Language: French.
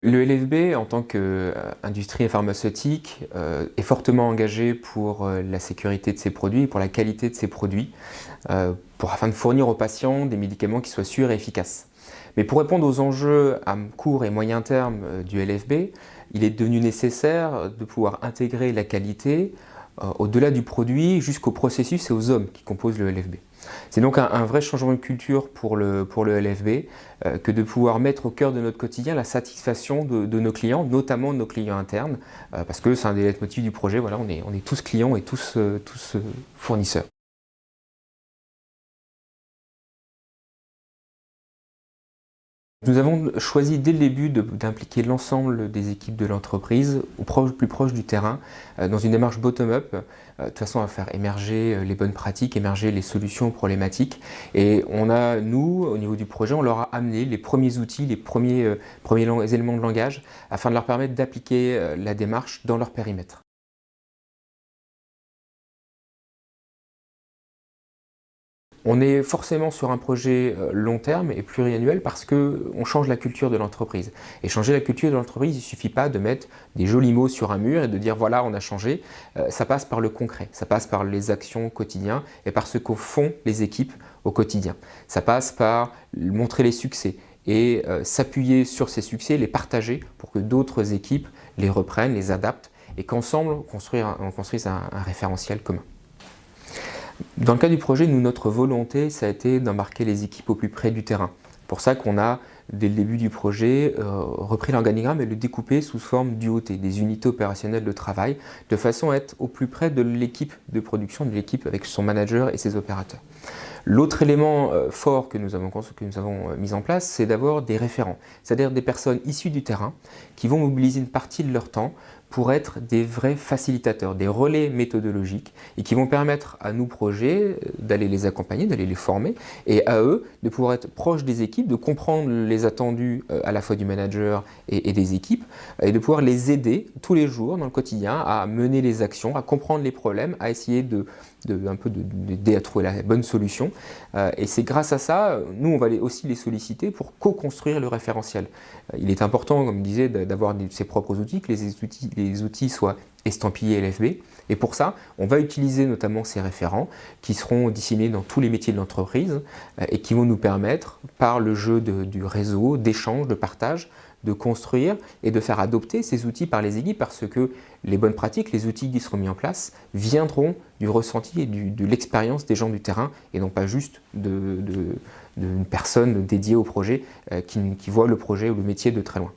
Le LFB, en tant qu'industrie pharmaceutique, est fortement engagé pour la sécurité de ses produits et pour la qualité de ses produits, afin de fournir aux patients des médicaments qui soient sûrs et efficaces. Mais pour répondre aux enjeux à court et moyen terme du LFB, il est devenu nécessaire de pouvoir intégrer la qualité au-delà du produit jusqu'aux processus et aux hommes qui composent le LFB. C'est donc un vrai changement de culture pour le LFB que de pouvoir mettre au cœur de notre quotidien la satisfaction de nos clients, notamment de nos clients internes, parce que c'est un des leitmotifs du projet, voilà, on est tous clients et tous fournisseurs. Nous avons choisi dès le début d'impliquer l'ensemble des équipes de l'entreprise plus proche du terrain, dans une démarche bottom-up, de façon à faire émerger les bonnes pratiques, émerger les solutions aux problématiques. Et nous, au niveau du projet, on leur a amené les premiers outils, les premiers éléments de langage, afin de leur permettre d'appliquer la démarche dans leur périmètre. On est forcément sur un projet long terme et pluriannuel parce qu'on change la culture de l'entreprise. Et changer la culture de l'entreprise, il ne suffit pas de mettre des jolis mots sur un mur et de dire voilà, on a changé. Ça passe par le concret, ça passe par les actions au quotidien et par ce qu'au font les équipes au quotidien. Ça passe par montrer les succès et s'appuyer sur ces succès, les partager pour que d'autres équipes les reprennent, les adaptent et qu'ensemble on construise un référentiel commun. Dans le cas du projet, notre volonté, ça a été d'embarquer les équipes au plus près du terrain. C'est pour ça qu'on a, dès le début du projet, repris l'organigramme et le découpé sous forme d'UOT, des unités opérationnelles de travail, de façon à être au plus près de l'équipe de production, de l'équipe avec son manager et ses opérateurs. L'autre élément fort que nous avons mis en place, c'est d'avoir des référents, c'est-à-dire des personnes issues du terrain qui vont mobiliser une partie de leur temps pour être des vrais facilitateurs, des relais méthodologiques et qui vont permettre à nos projets d'aller les accompagner, d'aller les former et à eux de pouvoir être proches des équipes, de comprendre les attendus à la fois du manager et des équipes et de pouvoir les aider tous les jours dans le quotidien à mener les actions, à comprendre les problèmes, à essayer d'aider à trouver la bonne solution. Et c'est grâce à ça, nous on va aussi les solliciter pour co-construire le référentiel. Il est important, comme je disais, d'avoir ses propres outils, que les outils soient estampillés LFB. Et pour ça, on va utiliser notamment ces référents qui seront disséminés dans tous les métiers de l'entreprise et qui vont nous permettre, par le jeu du réseau, d'échange, de partage, de construire et de faire adopter ces outils par les équipes parce que les bonnes pratiques, les outils qui seront mis en place viendront du ressenti et de l'expérience des gens du terrain et non pas juste d'une personne dédiée au projet qui voit le projet ou le métier de très loin.